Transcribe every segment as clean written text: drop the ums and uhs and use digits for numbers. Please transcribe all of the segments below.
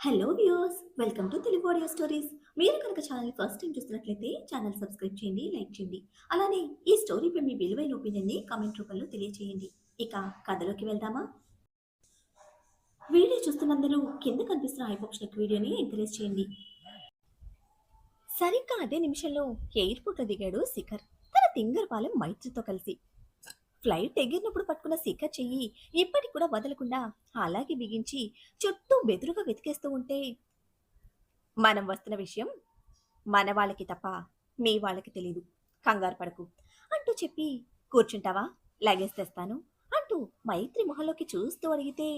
Hello viewers, welcome to Telugu audio stories. మీరు కనుక channel first time చూస్తున్నట్లయితే ఛానల్ సబ్స్క్రైబ్ చేయండి, లైక్ చేయండి. అలానే ఈ స్టోరీపై మీ విలువైన ఒపీనియన్ని కామెంట్ రూపంలో తెలియజేయండి. ఇక కథలోకి వెళ్దామా? వీడియో చూస్తున్నందరూ కింద కనిపిస్తున్న ఐబాక్స్ వీడియోని ఎంకరేజ్ చేయండి. సరిగ్గా అదే నిమిషంలో ఎయిర్పోర్ట్లో దిగాడు శిఖర్ తన తింగరపాలెం మైత్రితో కలిసి. ఫ్లైట్ ఎగిరినప్పుడు పట్టుకున్న శిఖర్ చెయ్యి ఇప్పటికి కూడా వదలకుండా అలాగే బిగించి చుట్టూ బెదురుగా వెతికేస్తూ ఉంటే, మనం వస్తున్న విషయం మన వాళ్ళకి తప్ప మీ వాళ్ళకి తెలీదు, కంగారు పడకు అంటూ చెప్పి, కూర్చుంటావా, లగేజ్ తెస్తాను అంటూ మైత్రి మొహంలోకి చూస్తూ అడిగితే,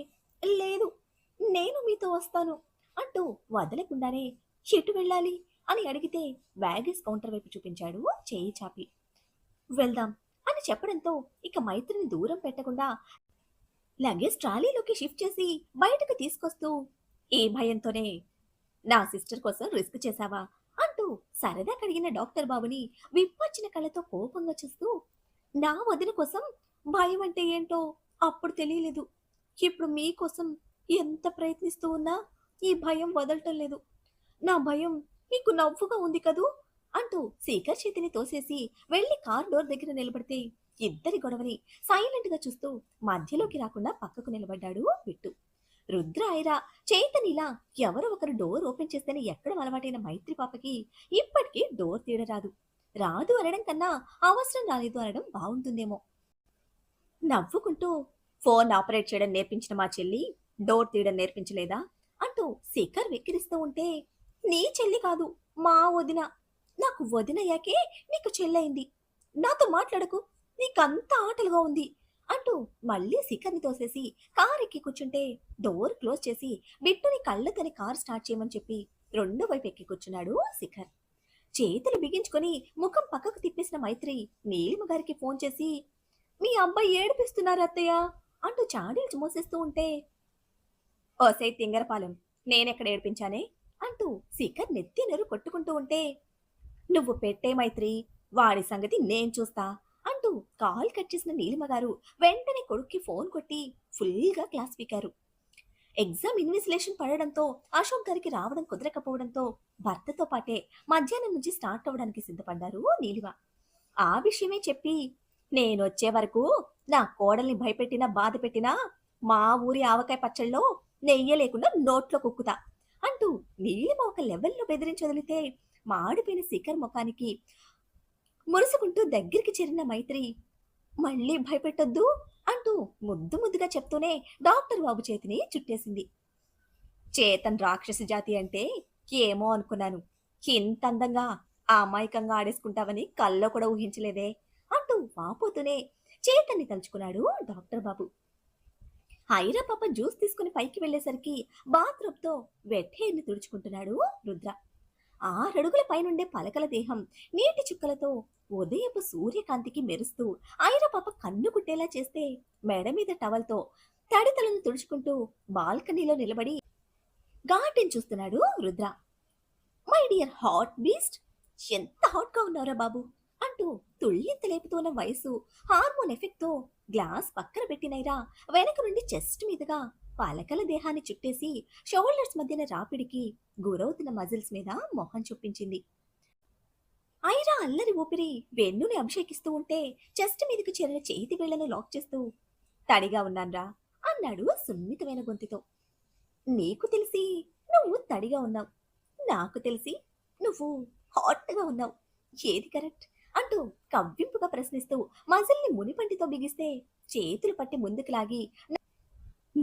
లేదు, నేను మీతో వస్తాను అంటూ వదలకుండానే ఎటు వెళ్ళాలి అని అడిగితే బ్యాగేజ్ కౌంటర్ వైపు చూపించాడు చేయి చాపి. వెళ్దాం అని చెప్పడంతో ఇక మైత్రిని దూరం పెట్టకుండా లగేజ్ ట్రాలీలోకి షిఫ్ట్ చేసి బయటకు తీసుకొస్తూ, ఈ భయంతోనే నా సిస్టర్ కోసం రిస్క్ చేశావా అంటూ సరదా కడిగిన డాక్టర్ బాబుని విప్పొచ్చిన కళ్ళతో కోపంగా చూస్తూ, నా వదిన కోసం భయం అంటే ఏంటో అప్పుడు తెలియలేదు, ఇప్పుడు మీకోసం ఎంత ప్రయత్నిస్తూ ఉన్నా ఈ భయం వదలటం లేదు, నా భయం మీకు నవ్వుగా ఉంది కదూ అంటూ శేఖర్ చేతిని తోసేసి వెళ్లి కార్ డోర్ దగ్గర నిలబడితే ఇద్దరి గొడవని సైలెంట్ గా చూస్తూ మధ్యలోకి రాకుండా పక్కకు నిలబడ్డాడు బిట్టు. రుద్ర ఐరా చైతన్యలా ఎవరో ఒకరు డోర్ ఓపెన్ చేస్తేనే ఎక్కడ అలవాటైన మైత్రి పాపకి ఇప్పటికీ డోర్ తీయరాదు. రాదు అనడం కన్నా అవసరం రాలేదు అనడం బాగుంటుందేమో. నవ్వుకుంటూ, ఫోన్ ఆపరేట్ చేయడం నేర్పించిన మా చెల్లి డోర్ తీయడం నేర్పించలేదా అంటూ శిఖర్ వెక్కిరిస్తూ ఉంటే, నీ చెల్లి కాదు, మా వదిన, నాకు వదినయ్యాకే నీకు చెల్లయింది, నాతో మాట్లాడకు, నీకంత ఆటలుగా ఉంది అంటూ మళ్ళీ శిఖర్ని తోసేసి కార్ ఎక్కి కూర్చుంటే డోర్ క్లోజ్ చేసి బిట్టుని కళ్ళతోని కార్ స్టార్ట్ చేయమని చెప్పి రెండో వైపు ఎక్కి కూర్చున్నాడు శిఖర్. చేతులు బిగించుకొని ముఖం పక్కకు తిప్పేసిన మైత్రి నీలిమ గారికి ఫోన్ చేసి, మీ అబ్బాయి ఏడిపిస్తున్నారు అత్తయ్య అంటూ చాడీలు మోసేస్తూ ఉంటే, ఓసై తింగరపాలెం, నేనెక్కడ ఏడిపించానే అంటూ శిఖర్ నెత్తి నెరు కొట్టుకుంటూ ఉంటే, నువ్వు పెట్టే మైత్రి, వాడి సంగతి నేను చూస్తా అంటూ కాల్ కట్ చేసిన నీలిమ గారు వెంటనే కొడుక్కి ఫోన్ కొట్టి ఫుల్గా క్లాస్ పీకారు. ఎగ్జామ్ ఇన్విజిలేషన్ పడడంతో అశోక్ గారికి రావడం కుదరకపోవడంతో భర్తతో పాటే మధ్యాహ్నం నుంచి స్టార్ట్ అవ్వడానికి సిద్ధపడ్డారు నీలిమ. ఆ విషయమే చెప్పి, నేనొచ్చే వరకు నా కోడల్ని భయపెట్టినా బాధ పెట్టినా మా ఊరి ఆవకాయ పచ్చళ్ళలో నెయ్యి లేకుండా నోట్లో కుక్కుతా అంటూ నీలిమ ఒక లెవెల్లో బెదిరించి వదిలితే మాడిపోయిన శిఖర్ ముఖానికి మురుసుకుంటూ దగ్గరికి చేరిన మైత్రి, మళ్ళీ భయపెట్టొద్దు అంటూ ముద్దు ముద్దుగా చెప్తూనే డాక్టర్ బాబు చేతిని చుట్టేసింది. చేతన్ రాక్షసి జాతి అంటే ఏమో అనుకున్నాను, ఇంత అందంగా అమాయకంగా ఆడేసుకుంటావని కల్లో కూడా ఊహించలేదే అంటూ వాపోతూనే చేతన్ని తలుచుకున్నాడు డాక్టర్ బాబు. ఐరా పాప జ్యూస్ తీసుకుని పైకి వెళ్లేసరికి బాత్రూంతో వెట్ హెయిర్ని తుడుచుకుంటున్నాడు రుద్ర. 6 అడుగుల పైనుండే పలకల దేహం నీటి చుక్కలతో ఉదయపు సూర్యకాంతికి మెరుస్తూ ఐరా పాప కన్ను కుట్టేలా చేస్తే మెడ మీద టవల్తో తడితలను తుడుచుకుంటూ బాల్కనీలో నిలబడి గార్డెన్ చూస్తున్నాడు Rudra. My dear hot beast, ఎంత హాట్ గా ఉన్నారా బాబు అంటూ తుళ్ళింత లేపుతున్న వయసు హార్మోన్ ఎఫెక్ట్ తో గ్లాస్ పక్కన పెట్టినైరా వెనక నుండి చెస్ట్ మీదుగా పలకల దేహాన్ని చుట్టేసి షోల్డర్స్ మధ్యన రాపిడికి గురవుతున్న మజిల్స్ మీద మొహం చూపించింది. ఐరా అల్లరి ఊపిరి వెన్నుని అభిషేకిస్తూ ఉంటే చెస్ట్ మీదకి చేరిన చేతి వేళ్లను లాక్ చేస్తూ, తడిగా ఉన్నాన్రా అన్నాడు సున్నితమైన గొంతుతో. నీకు తెలిసి నువ్వు తడిగా ఉన్నావు, నాకు తెలిసి నువ్వు హాట్గా ఉన్నావు, ఏది కరెక్ట్ అంటూ కవ్వింపుగా ప్రశ్నిస్తూ మజిల్ని మునిపంటితో బిగిస్తే చేతులు పట్టి ముందుకు లాగి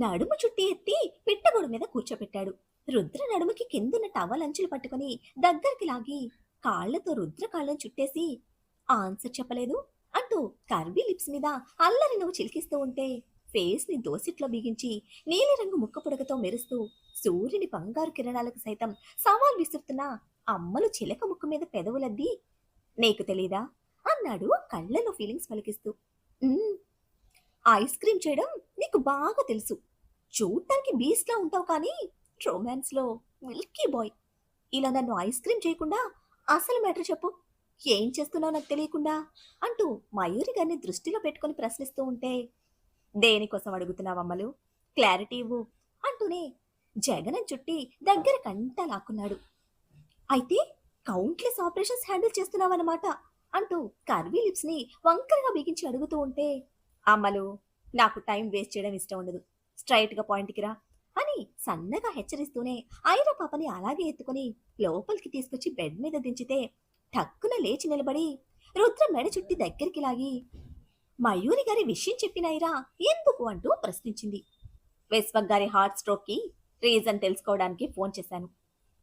నడుము చుట్టి ఎత్తి పిట్టగోడు మీద కూర్చోపెట్టాడు. రుద్ర నడుముకి కిందున్న టవల్ అంచులు పట్టుకుని దగ్గరికి లాగి కాళ్లతో రుద్ర కాళ్ళను చుట్టేసి, ఆన్సర్ చెప్పలేదు అంటూ కర్వీ లిప్స్ మీద అల్లరి నువ్వు చిలికిస్తూ ఉంటే ఫేస్ ని దోసిట్లో బిగించి నీలిరంగు ముక్క పుడకతో మెరుస్తూ సూర్యుని బంగారు కిరణాలకు సైతం సవాల్ విసురుతున్న అమ్మలు చిలక ముక్కు మీద పెదవులద్ది, నీకు తెలీదా అన్నాడు కళ్ళలో ఫీలింగ్స్ పలికిస్తూ. ఐస్ క్రీమ్ చేయడం నీకు బాగా తెలుసు, చూడటానికి బీస్ట్లా ఉంటావు కానీ రొమాన్స్ లో మిల్కీ బాయ్. ఇలా నన్ను ఐస్ క్రీమ్ చేయకుండా అసలు మ్యాటర్ చెప్పు, ఏం చేస్తున్నావు నాకు తెలియకుండా అంటూ మయూరి గారిని దృష్టిలో పెట్టుకుని ప్రశ్నిస్తూ ఉంటే, దేనికోసం అడుగుతున్నావమ్మలు, క్లారిటీ ఇవ్వు అంటూనే జగనం చుట్టి దగ్గర కంటా లాక్కున్నాడు. అయితే కౌంట్లెస్ ఆపరేషన్స్ హ్యాండిల్ చేస్తున్నావన్నమాట అంటూ కర్వీ లిప్స్ ని వంకరగా బిగించి అడుగుతూ ఉంటే, అమ్మలు, నాకు టైం వేస్ట్ చేయడం ఇష్టం ఉండదు, స్ట్రైట్ గా పాయింట్కి రా అని సన్నగా హెచ్చరిస్తూనే ఐరా పాపని అలాగే ఎత్తుకుని లోపలికి తీసుకొచ్చి బెడ్ మీద దించితే టక్కున లేచి నిలబడి రుద్ర మెడ చుట్టి దగ్గరికి లాగి, మయూరి గారి విషయం చెప్పిన ఐరా ఎందుకు అంటూ ప్రశ్నించింది. విశ్వక్ గారి హార్ట్ స్ట్రోక్ కి రీజన్ తెలుసుకోవడానికి ఫోన్ చేశాను.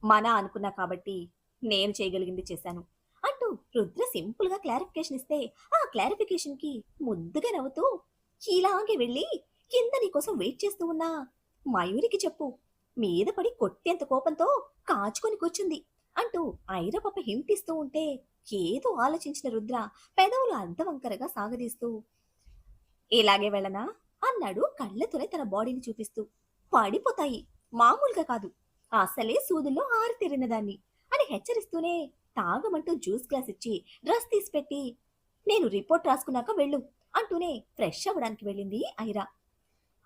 మన అనుకున్నా కాబట్టి నేను చేయగలిగింది చేశాను అంటూ రుద్ర సింపుల్ గా క్లారిఫికేషన్ ఇస్తే, ఆ క్లారిఫికేషన్ కి ముద్దుగా నవ్వుతూ, ఇలాగే వెళ్ళి కింద నీకోసం వెయిట్ చేస్తూ ఉన్నా మయూరికి చెప్పు, మీద పడి కొట్టేంత కోపంతో కాచుకొని కూర్చుంది అంటూ ఐరపప్ప హింట్ ఇస్తూ ఉంటే ఏదో ఆలోచించిన రుద్ర పెదవులు అర్ధవంకరగా సాగదీస్తూ, ఇలాగే వెళ్ళనా అన్నాడు కళ్ళతోనే తన బాడీని చూపిస్తూ. పడిపోతాయి, మామూలుగా కాదు, అసలే సూదుల్లో ఆరితేరిన దాన్ని అని హెచ్చరిస్తూనే తాగమంటూ జ్యూస్ గ్లాస్ ఇచ్చి డ్రెస్ తీసిపెట్టి, నేను రిపోర్ట్ రాసుకున్నాక వెళ్ళు అంటూనే ఫ్రెష్ అవ్వడానికి వెళ్ళింది ఐరా.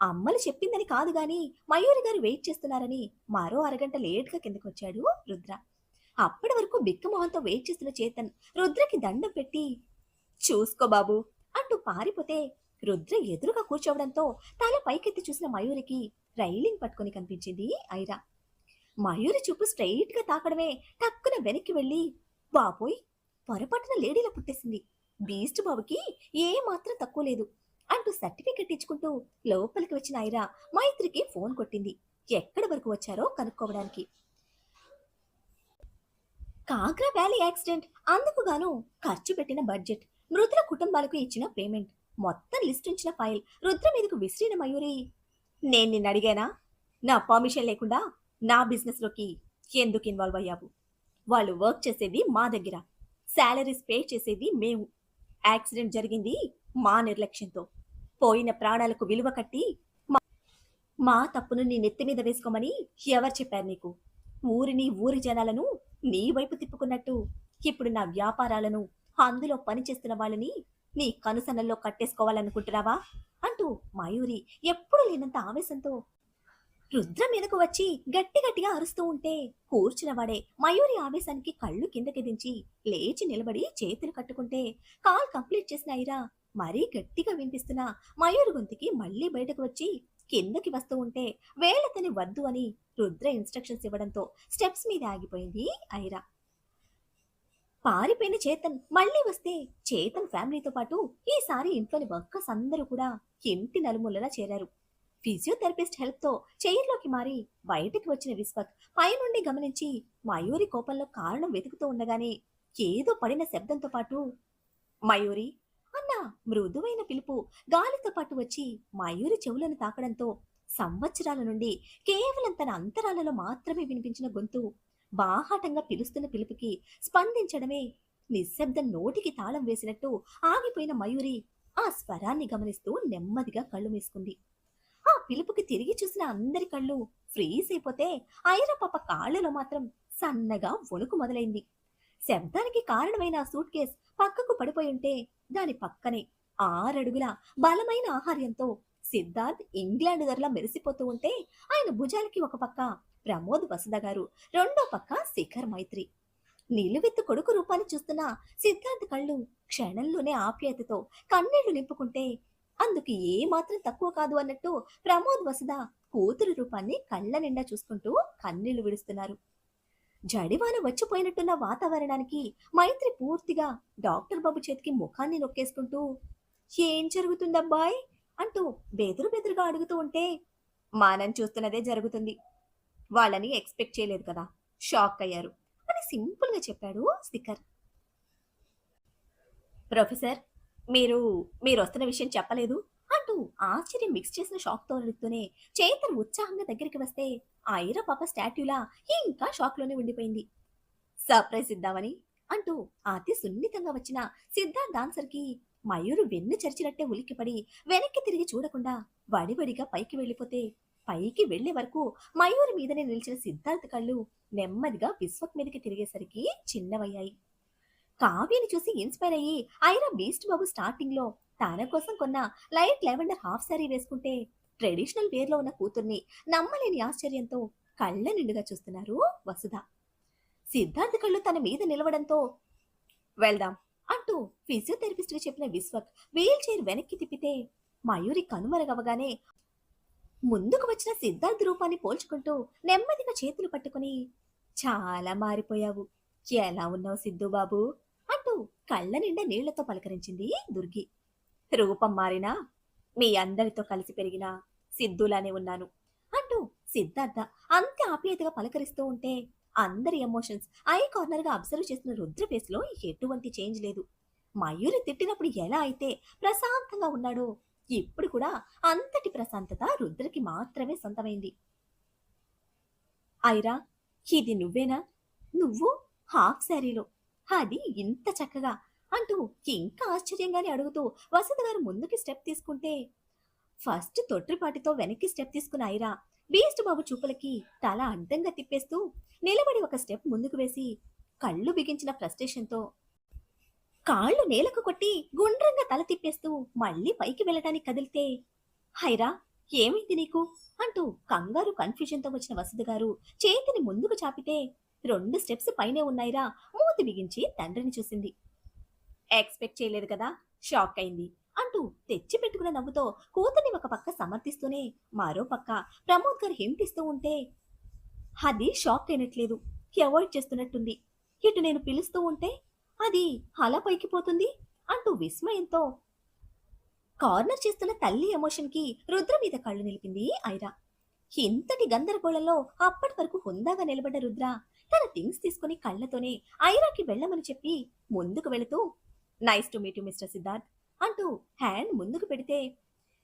అమ్మలు చెప్పిందని కాదు గాని మయూరి గారు వెయిట్ చేస్తున్నారని మరో అరగంట లేట్గా కిందకొచ్చాడు రుద్ర. అప్పటి వరకు బిక్కమొహంతో వెయిట్ చేస్తున్న చేతన్ రుద్రకి దండం పెట్టి, చూసుకో బాబు అంటూ పారిపోతే రుద్ర ఎదురుగా కూర్చోవడంతో తల పైకెత్తి చూసిన మయూరికి రైలింగ్ పట్టుకొని కనిపించింది ఐరా. మయూరి చూపు స్ట్రైట్ గా తాకడమే టక్కున వెనక్కి వెళ్ళి, బాబోయ్, పొరపాటున లేడీలా పుట్టేసింది, బీస్ట్ బాబుకి ఏ మాత్రం తక్కువ లేదు అంటూ సర్టిఫికెట్ ఇచ్చుకుంటూ లోపలికి వచ్చిన ఐరా మైత్రికి ఫోన్ కొట్టింది, ఎక్కడి వరకు వచ్చారో కనుక్కోవడానికి. కాగ్రా వ్యాలీ యాక్సిడెంట్, అందుకు గాను ఖర్చు పెట్టిన బడ్జెట్, మృతుల కుటుంబాలకు ఇచ్చిన పేమెంట్, మొత్తం లిస్ట్ ఉంచిన ఫైల్ రుద్ర మీదకు విసిరిన మయూరి, నేను నిన్ను అడిగానా, నా పర్మిషన్ లేకుండా నా బిజినెస్ లోకి ఎందుకు ఇన్వాల్వ్ అయ్యావు? వాళ్ళు వర్క్ చేసేది మా దగ్గర, శాలరీస్ పే చేసేది మేము, యాక్సిడెంట్ జరిగింది మా నిర్లక్ష్యంతో, పోయిన ప్రాణాలకు విలువ కట్టి మా తప్పును నీ నెత్తి మీద వేసుకోమని ఎవరు చెప్పారు నీకు? ఊరిని ఊరి జనాలను నీ వైపు తిప్పుకున్నట్టు ఇప్పుడు నా వ్యాపారాలను, అందులో పనిచేస్తున్న వాళ్ళని నీ కనుసన్నల్లో కట్టేసుకోవాలనుకుంటున్నావా అంటూ మయూరి ఎప్పుడు లేనంత ఆవేశంతో రుద్ర మీదకు వచ్చి గట్టి గట్టిగా అరుస్తూ ఉంటే కూర్చున్నవాడే మయూరి ఆవేశానికి కళ్ళు కిందకి దించి లేచి నిలబడి చేతులు కట్టుకుంటే కాల్ కంప్లీట్ చేసిన ఐరా మరీ గట్టిగా వినిపిస్తున్న మయూరి గొంతుకి మళ్ళీ బయటకు వచ్చి కిందకి వస్తూ ఉంటే వేళతని వద్దు అని రుద్ర ఇన్స్ట్రక్షన్స్ ఇవ్వడంతో స్టెప్స్ మీద ఆగిపోయింది ఐరా. పారిపోయిన చేతన్ మళ్ళీ వస్తే చేతన్ ఫ్యామిలీతో పాటు ఈసారి ఇంట్లోని వర్కర్స్ అందరూ కూడా ఇంటి నలుమూలలా చేరారు. ఫిజియోథెరపిస్ట్ హెల్ప్ తో చైర్లోకి మారి బయటికి వచ్చిన విశ్వక్ పైనుండి గమనించి మయూరి కోపంలో కారణం వెతుకుతూ ఉండగానే ఏదో పడిన శబ్దంతో పాటు మయూరి అన్న మృదువైన పిలుపు గాలితో పాటు వచ్చి మయూరి చెవులను తాకడంతో సంవత్సరాల నుండి కేవలం తన అంతరాలలో మాత్రమే వినిపించిన గొంతు బాహాటంగా పిలుస్తున్న పిలుపుకి స్పందించడమే నిశ్శబ్దం నోటికి తాళం వేసినట్టు ఆగిపోయిన మయూరి ఆ స్వరాన్ని గమనిస్తూ నెమ్మదిగా కళ్ళు మూసుకుంది. ఆ పిలుపుకి తిరిగి చూసిన అందరి కళ్ళు ఫ్రీజ్ అయిపోతే ఐరా పాప కాళ్లలో మాత్రం సన్నగా వణుకు మొదలైంది. శబ్దానికి కారణమైన ఆ సూట్ కేస్ పక్కకు పడిపోయి ఉంటే దాని పక్కనే 6 అడుగుల బలమైన ఆహార్యంతో సిద్ధార్థ్ ఇంగ్లాండ్ ధరలా మెరిసిపోతూ ఉంటే ఆయన భుజాలకి ఒక పక్క ప్రమోద్ వసుధ గారు, రెండో పక్క శిఖర్ మైత్రి. నిలువెత్తు కొడుకు రూపాన్ని చూస్తున్న సిద్ధార్థ్ కళ్ళు క్షణంలోనే ఆప్యాయతతో కన్నీళ్లు నింపుకుంటే అందుకు ఏ మాత్రం తక్కువ కాదు అన్నట్టు ప్రమోద్ వసుధ కూతురు రూపాన్ని కళ్ళ నిండా చూసుకుంటూ కన్నీళ్లు విడుస్తున్నారు. జడివాన వచ్చిపోయినట్టున్న వాతావరణానికి మైత్రి పూర్తిగా డాక్టర్ బాబు చేతికి ముఖాన్ని నొక్కేసుకుంటూ, ఏం జరుగుతుందబ్బాయ్ అంటూ బెదురు బెదురుగా అడుగుతూ ఉంటే, మనం చూస్తున్నదే జరుగుతుంది, వాళ్ళని ఎక్స్పెక్ట్ చేయలేదు కదా, షాక్ అయ్యారు అని సింపుల్ గా చెప్పాడు స్టిక్కర్. ప్రొఫెసర్, మీరు మీరు వస్తున్న విషయం చెప్పలేదు అంటూ ఆశ్చర్యం మిక్స్ చేసిన షాక్ తో అడుగుతూనే చేతన్ ఉత్సాహంగా దగ్గరికి వస్తే ఐరా పాప స్టాట్యూలా ఇంకా షాక్ లోనే ఉండిపోయింది. సర్ప్రైజ్ ఇద్దామని అంటూ అతి సున్నితంగా వచ్చిన సిద్ధార్థ్ ఆన్సర్ కి మయూరు వెన్ను చరిచినట్టే ఉలిక్కిపడి వెనక్కి తిరిగి చూడకుండా వడివడిగా పైకి వెళ్ళిపోతే పైకి వెళ్లే వరకు మయూరి మీదనే నిలిచిన సిద్ధార్థ్ కళ్ళు నెమ్మదిగా విశ్వక్ మీదకి తిరిగేసరికి చిన్నవయ్యాయి. కావ్యని చూసి ఇన్స్పైర్ అయ్యి ఐరా బీస్ట్ బాబు స్టార్టింగ్ లో తన కోసం కొన్న లైట్ లెవెండర్ హాఫ్ సారీ వేసుకుంటే ట్రెడిషనల్ వేర్లో ఉన్న కూతుర్ని నమ్మలేని ఆశ్చర్యంతో కళ్ళ నిండుగా చూస్తున్నారు వసుధ. సిద్ధార్థ్ కళ్ళు తన మీద నిలవడంతో వెళ్దాం అంటూ ఫిజియోథెరపిస్ట్ కి చెప్పిన విశ్వక్ వీల్ చైర్ వెనక్కి తిప్పితే మయూరి కనుమరుగవగానే ముందుకు వచ్చిన సిద్ధార్థ్ రూపాన్ని పోల్చుకుంటూ నెమ్మదిగా చేతులు పట్టుకుని చాలా మారిపోయావు, ఎలా ఉన్నావు సిద్ధు బాబు అంటూ కళ్ళ నిండా నీళ్లతో పలకరించింది దుర్గి. రూపం మారినా మీ అందరితో కలిసి పెరిగిన సిద్ధులానే ఉన్నాను అంటూ సిద్ధార్థ అంత ఆప్యాయతగా పలకరిస్తూ ఉంటే అందరి ఎమోషన్స్ ఐ కార్నర్ గా అబ్జర్వ్ చేసిన రుద్ర ఫేస్ లో ఎటువంటి చేంజ్ లేదు. మయూరి తిట్టినప్పుడు ఎలా అయితే ప్రశాంతంగా ఉన్నాడో ఇప్పుడు కూడా అంతటి ప్రశాంతత రుద్రకి మాత్రమే సొంతమైంది. ఐరా, ఇది నువ్వేనా? నువ్వు హాఫ్ శారీలో, అది ఇంత చక్కగా అంటూ ఇంకా ఆశ్చర్యంగానే అడుగుతూ వసంత గారు ముందుకి స్టెప్ తీసుకుంటే ఫస్ట్ తొట్టిపాటితో వెనక్కి స్టెప్ తీసుకున్న ఐరా బీస్ట్ బాబు చూపులకి తల అడ్డంగా తిప్పేస్తూ నిలబడి ఒక స్టెప్ ముందుకు వేసి కళ్ళు బిగించిన ఫ్రస్ట్రేషన్తో కాళ్ళు నేలకు కొట్టి గుండ్రంగా తల తిప్పేస్తూ మళ్ళీ పైకి వెళ్ళటానికి కదిలితే హైరా, ఏమైంది నీకు అంటూ కంగారు కన్ఫ్యూజన్తో వచ్చిన వసుధ గారు చేతిని ముందుకు చాపితే 2 స్టెప్స్ పైనే ఉన్నాయిరా మూతి బిగించి తండ్రిని చూసింది. ఎక్స్పెక్ట్ చేయలేదు కదా, షాక్ అయింది అంటూ తెచ్చి పెట్టుకున్న నవ్వుతో కూతుర్ని ఒక పక్క సమర్థిస్తూనే మరో పక్క ప్రమోద్ గారు హింటిస్తూ ఉంటే అది షాక్ అయినట్లేదు, అవాయిడ్ చేస్తున్నట్టుంది. ఇటు నేను పిలుస్తూ ఉంటే అది అలా పైకి పోతుంది అంటూ విస్మయంతో కార్నర్ చేస్తున్న తల్లి ఎమోషన్ కి రుద్ర మీద కళ్ళు నిలిపింది ఐరా. ఇంతటి గందరగోళంలో అప్పటి వరకు హుందాగా నిలబడ్డ రుద్ర తన థింగ్స్ తీసుకుని కళ్ళతోనే ఐరాకి వెళ్ళమని చెప్పి ముందుకు వెళుతూ nice to meet you mister Siddharth అంటూ హ్యాండ్ ముందుకు పెడితే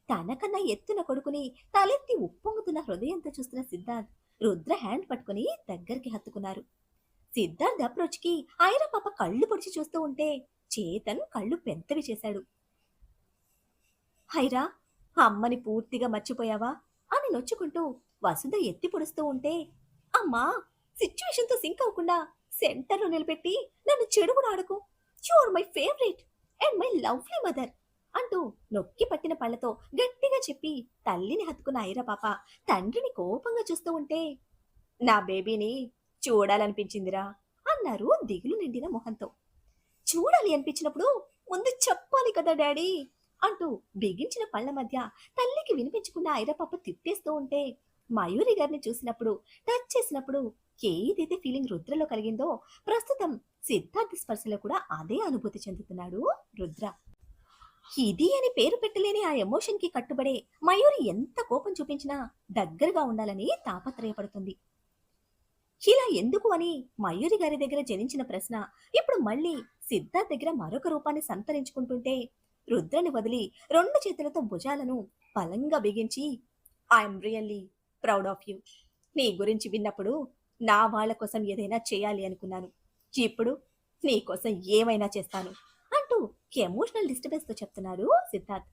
తనకన్నా ఎత్తున కొడుకుని తలెత్తి ఉప్పొంగుతున్న హృదయంతో చూస్తున్న సిద్ధార్థ్ రుద్ర హ్యాండ్ పట్టుకుని దగ్గరికి హత్తుకున్నారు. సిద్ధార్థ్ అప్రోచ్ కి ఐరా పాప కళ్ళు పొడిచి చూస్తూ ఉంటే చేతన్ కళ్ళు పెద్దవి చేశాడు. హైరా, అమ్మని పూర్తిగా మర్చిపోయావా అని నొచ్చుకుంటూ వసుధ ఎత్తి పొడుస్తూ ఉంటే అమ్మా, సిచ్యువేషన్ తో సింక్ అవ్వకుండా సెంటర్లో నిలబెట్టి నన్ను చెడుగుడు ఆడకు, you are my favourite and my lovely mother అంటూ నొక్కి పట్టిన పళ్లతో గట్టిగా చెప్పి తల్లిని హత్తుకున్న ఐరా పాప తండ్రిని కోపంగా చూస్తూ ఉంటే నా బేబీని చూడాలనిపించిందిరా అన్నారు దిగులు నిండిన మొహంతో. చూడాలి అనిపించినప్పుడు ముందు చెప్పాలి కదా డాడీ అంటూ బిగించిన పళ్ళ మధ్య తల్లికి వినిపించుకున్న ఐరపాప తిప్పేస్తూ ఉంటే మయూరి గారిని చూసినప్పుడు టచ్ చేసినప్పుడు ఏదైతే ఫీలింగ్ రుద్రలో కలిగిందో ప్రస్తుతం సిద్ధార్థ స్పర్శలో కూడా అదే అనుభూతి చెందుతున్నాడు రుద్ర. ఇది అని పేరు పెట్టలేని ఆ ఎమోషన్ కి కట్టుబడే మయూరి ఎంత కోపం చూపించినా దగ్గరగా ఉండాలని తాపత్రయపడుతుంది. ఇలా ఎందుకు అని మయూరి గారి దగ్గర జనించిన ప్రశ్న ఇప్పుడు మళ్ళీ సిద్ధార్థ్ దగ్గర మరొక రూపాన్ని సంతరించుకుంటుంటే రుద్రని వదిలి 2 చేతులతో భుజాలను బలంగా బిగించి I'm really proud of you. నీ గురించి విన్నప్పుడు నా వాళ్ళ కోసం ఏదైనా చేయాలి అనుకున్నాను, ఇప్పుడు నీ కోసం ఏమైనా చేస్తాను అంటూ ఎమోషనల్ డిస్టర్బెన్స్ తో చెప్తున్నాడు సిద్ధార్థ్.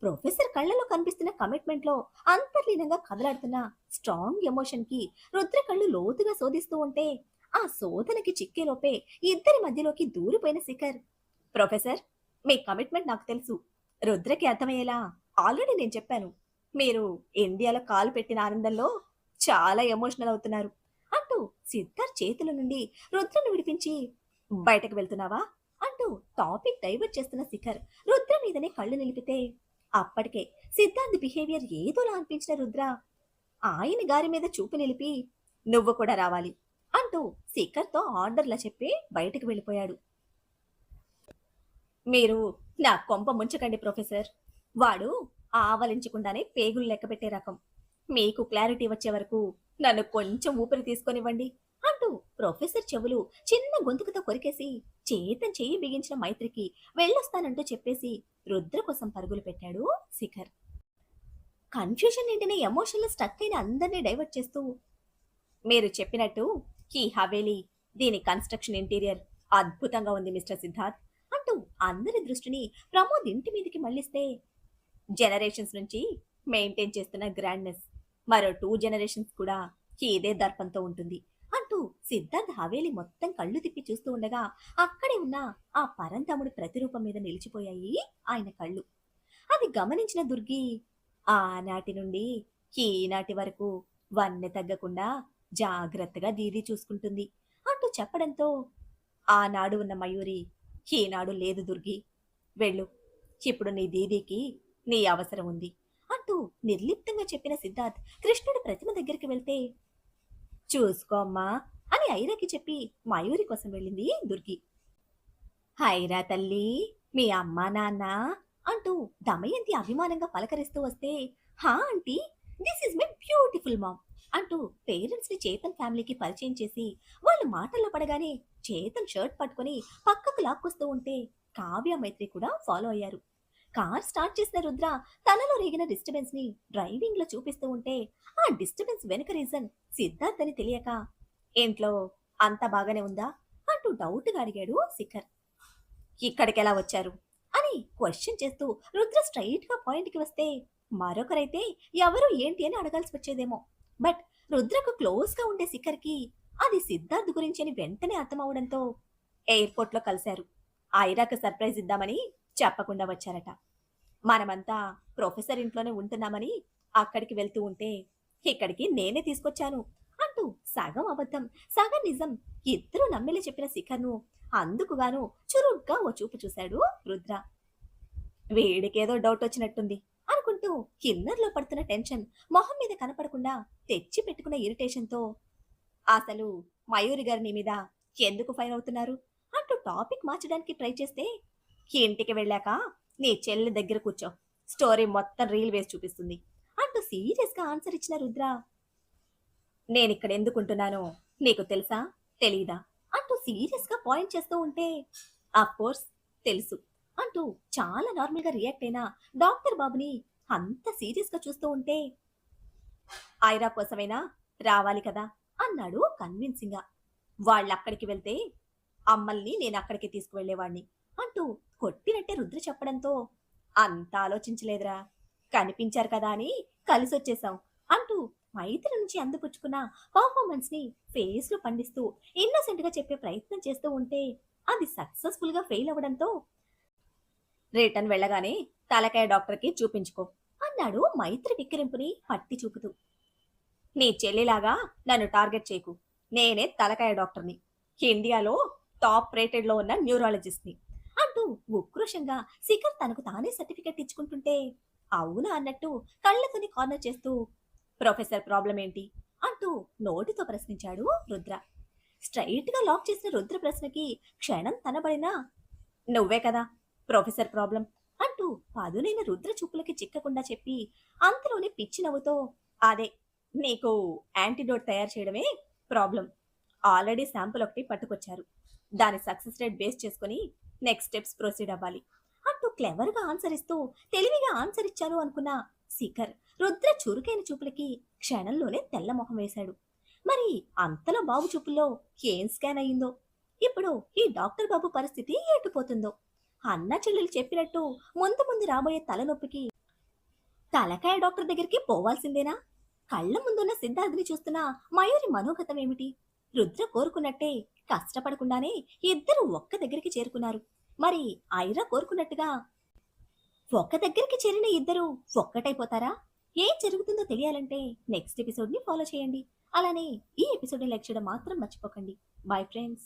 ప్రొఫెసర్ కళ్ళలో కనిపిస్తున్న కమిట్మెంట్ లో అంతర్లీనంగా కదలాడుతున్న స్ట్రాంగ్ ఎమోషన్ కి రుద్ర కళ్ళు లోతుగా శోధిస్తూ ఉంటే ఆ శోధనకి చిక్కేలోపే ఇద్దరి మధ్యలోకి దూరిపోయిన శిఖర్, ప్రొఫెసర్ మీ కమిట్మెంట్ నాకు తెలుసు, రుద్రకి అర్థమయ్యేలా ఆల్రెడీ నేను చెప్పాను, మీరు ఇండియాలో కాలు పెట్టిన ఆనందంలో చాలా ఎమోషనల్ అవుతున్నారు అంటూ సిద్ధార్థ్ చేతుల నుండి రుద్రను విడిపించి బయటకు వెళ్తున్నావా అంటూ టాపిక్ డైవర్ట్ చేస్తున్న శిఖర్ రుద్ర మీదనే కళ్ళు నిలిపితే అప్పటికే సిద్ధార్థ్ బిహేవియర్ ఏదోలా అనిపించిన రుద్ర ఆయన గారి మీద చూపు నిలిపి నువ్వు కూడా రావాలి అంటూ శిఖర్తో ఆర్డర్లా చెప్పి బయటకు వెళ్ళిపోయాడు. మీరు నా కొంప ముంచకండి ప్రొఫెసర్, వాడు ఆవలించకుండానే పేగులు లెక్క పెట్టే రకం, మీకు క్లారిటీ వచ్చే వరకు నన్ను కొంచెం ఊపిరి తీసుకొనివ్వండి అంటూ ప్రొఫెసర్ చెవులు చిన్న గొంతుకుతో కొరికేసి చేతం చెయ్యి బిగించిన మైత్రికి వెళ్ళొస్తానంటూ చెప్పేసి రుద్ర కోసం పరుగులు పెట్టాడు శిఖర్. కన్ఫ్యూజన్ నిండిన ఎమోషన్లో స్టక్ అయిన అందరినీ డైవర్ట్ చేస్తూ మీరు చెప్పినట్టు ఈ హవేలీ, దీని కన్స్ట్రక్షన్ ఇంటీరియర్ అద్భుతంగా ఉంది మిస్టర్ సిద్ధార్థ్ అంటూ అందరి దృష్టిని ప్రమోద్ ఇంటి మీదకి మళ్లిస్తే జనరేషన్స్ నుంచి మెయింటైన్ చేస్తున్న గ్రాండ్నెస్ మరో 2 జనరేషన్స్ కూడా ఇదే దర్పంతో ఉంటుంది అంటూ సిద్ధార్థ్ హవేలీ మొత్తం కళ్ళు తిప్పి చూస్తూ ఉండగా అక్కడే ఉన్న ఆ పరంతముడి ప్రతిరూపం మీద నిలిచిపోయాయి ఆయన కళ్ళు. అది గమనించిన దుర్గి ఆనాటి నుండి ఈనాటి వరకు వన్నె తగ్గకుండా జాగ్రత్తగా దీది చూసుకుంటుంది అంటూ చెప్పడంతో ఆనాడు ఉన్న మయూరి ఈనాడు లేదు దుర్గి. వెళ్ళు, ఇప్పుడు నీ దీదీకి నీ అవసరం ఉంది అంటూ నిర్లిప్తంగా చెప్పిన సిద్ధార్థ్ కృష్ణుడి ప్రతిమ దగ్గరికి వెళ్తే, చూసుకో అమ్మా అని ఐరాకి చెప్పి మయూరి కోసం వెళ్ళింది దుర్గి. హైరా తల్లి, మీ అమ్మా నాన్న అంటూ దమయంతి అభిమానంగా పలకరిస్తూ వస్తే, హా aunty, this is my beautiful mom అంటూ పేరెంట్స్ ని చేతన్ ఫ్యామిలీకి పరిచయం చేసి వాళ్ళు మాటల్లో పడగానే చేతన్ షర్ట్ పట్టుకొని పక్కకు లాక్కొస్తూ ఉంటే కావ్య మైత్రి కూడా ఫాలో అయ్యారు. కార్ స్టార్ట్ చేసిన రుద్ర తనలో రేగిన డిస్టర్బెన్స్ ని డ్రైవింగ్ లో చూపిస్తూ ఉంటే ఆ డిస్టర్బెన్స్ వెనుక రీజన్ సిద్ధార్థ్ అని తెలియక, ఇంట్లో అంతా బాగానే ఉందా అంటూ డౌట్ గా అడిగాడు శిఖర్. ఇక్కడికెలా వచ్చారు అని క్వశ్చన్ చేస్తూ రుద్ర స్ట్రైట్ గా పాయింట్ కి వస్తే మరొకరైతే ఎవరు ఏంటి అని అడగాల్సి వచ్చేదేమో. బట్ రుద్రకు క్లోజ్ గా ఉండే శిఖర్ కి అది సిద్ధార్థ్ గురించి అని వెంటనే అర్థమవడంతో ఎయిర్పోర్ట్ లో కలిశారు. ఐరాకు సర్ప్రైజ్ ఇద్దామని చెప్పకుండా వచ్చారట. మనమంతా ప్రొఫెసర్ ఇంట్లోనే ఉంటున్నామని అక్కడికి వెళ్తూ ఉంటే ఇక్కడికి నేనే తీసుకొచ్చాను అంటూ సగం అబద్ధం సగం నిజం ఇద్దరు నమ్మిలి చెప్పిన శిఖర్ను అందుకుగాను చురుగ్గా ఓ చూపు చూశాడు రుద్ర. వీడికేదో డౌట్ వచ్చినట్టుంది అనుకుంటూ కిన్నర్లో పడుతున్న టెన్షన్ మొహం మీద కనపడకుండా తెచ్చి పెట్టుకున్న ఇరిటేషన్తో, అసలు మయూరి గారి నీ మీద ఎందుకు ఫైర్ అవుతున్నారు అంటూ టాపిక్ మార్చడానికి ట్రై చేస్తే, ఇంటికి వెళ్ళాక నీ చెల్లి దగ్గర కూర్చో, స్టోరీ మొత్తం రీల్ వేసి చూపిస్తుంది అంటూ సీరియస్ గా ఆన్సర్ ఇచ్చిన రుద్ర, నేనిక్కడ ఎందుకుంటున్నానో నీకు తెలుసా తెలీదా అంటూ సీరియస్ గా పాయింట్ చేస్తూ ఉంటే, ఆఫ్ కోర్స్ తెలుసు అంటూ చాలా నార్మల్ గా రియాక్ట్ అయిన డాక్టర్ బాబుని అంత సీరియస్ గా చూస్తూ ఉంటే, ఐరా కోసమైనా రావాలి కదా అన్నాడు కన్విన్సింగ్ గా. వాళ్ళక్కడికి వెళ్తే అమ్మల్ని నేను అక్కడికి తీసుకువెళ్లేవాణ్ణి అంటూ కొట్టినట్టే రుద్ర చెప్పడంతో, అంత ఆలోచించలేదురా, కనిపించారు కదా అని కలిసొచ్చేశాం అంటూ మైత్రి నుంచి అందిపుచ్చుకున్న పర్ఫార్మెన్స్ ని ఫేస్ లో పండిస్తూ ఇన్నోసెంట్ గా చెప్పే ప్రయత్నం చేస్తూ ఉంటే అది సక్సెస్ఫుల్ గా ఫెయిల్ అవ్వడంతో, రిటర్న్ వెళ్ళగానే తలకాయ డాక్టర్ కి చూపించుకో అన్నాడు మైత్రి విక్కిరింపుని పట్టి చూపుతూ. నీ చెల్లిలాగా నన్ను టార్గెట్ చేయకు, నేనే తలకాయ డాక్టర్ని, ఇండియాలో టాప్ రేటెడ్ లో ఉన్న న్యూరాలజిస్ట్ ని అంటూ ఉక్రోషంగా శిఖర్ తనకు తానే సర్టిఫికెట్ ఇచ్చుకుంటుంటే అవునా అన్నట్టు కళ్ళతోని కార్నర్ చేస్తూ, ప్రొఫెసర్ ప్రాబ్లం ఏంటి అంటూ నోటితో ప్రశ్నించాడు రుద్ర. స్ట్రైట్ గా లాక్ చేసిన రుద్ర ప్రశ్నకి క్షణం తనబడినా, నువ్వే కదా ప్రొఫెసర్ ప్రాబ్లం అంటూ పదునైన రుద్ర చూపులకి చిక్కకుండా చెప్పి అంతలోనే పిచ్చి నవ్వుతో, అదే నీకు యాంటీడోట్ తయారు చేయడమే ప్రాబ్లం, ఆల్రెడీ శాంపుల్ ఒకటి పట్టుకొచ్చారు, దాని సక్సెస్ రేట్ బేస్ చేసుకుని నెక్స్ట్ స్టెప్స్ ప్రొసీడ్ అవ్వాలి అంటూ క్లెవర్ గా ఆన్సర్ ఇస్తూ తెలివిగా ఆన్సర్ ఇచ్చారు అనుకున్న శిఖర్ రుద్ర చురుకైన చూపులకి క్షణంలోనే తెల్ల మొహం వేశాడు. మరి అంతలో బాబు చూపుల్లో ఏం స్కాన్ అయ్యిందో, ఇప్పుడు ఈ డాక్టర్ బాబు పరిస్థితి ఎటుపోతుందో. అన్న చెల్లెలు చెప్పినట్టు ముందు ముందు రాబోయే తలనొప్పికి తలకాయ డాక్టర్ దగ్గరికి పోవాల్సిందేనా? కళ్ళ ముందున్న సిద్ధార్థిని చూస్తున్న మయూరి మనోగతం ఏమిటి? రుద్ర కోరుకున్నట్టే కష్టపడకుండానే ఇద్దరు ఒక్క దగ్గరికి చేరుకున్నారు. మరి ఐరా కోరుకున్నట్టుగా ఒక్క దగ్గరికి చేరిన ఇద్దరు ఒక్కటైపోతారా? ఏం జరుగుతుందో తెలియాలంటే నెక్స్ట్ ఎపిసోడ్ ని ఫాలో చేయండి. అలానే ఈ ఎపిసోడ్ ని లైక్ చేయడం మాత్రం మర్చిపోకండి. Bye friends.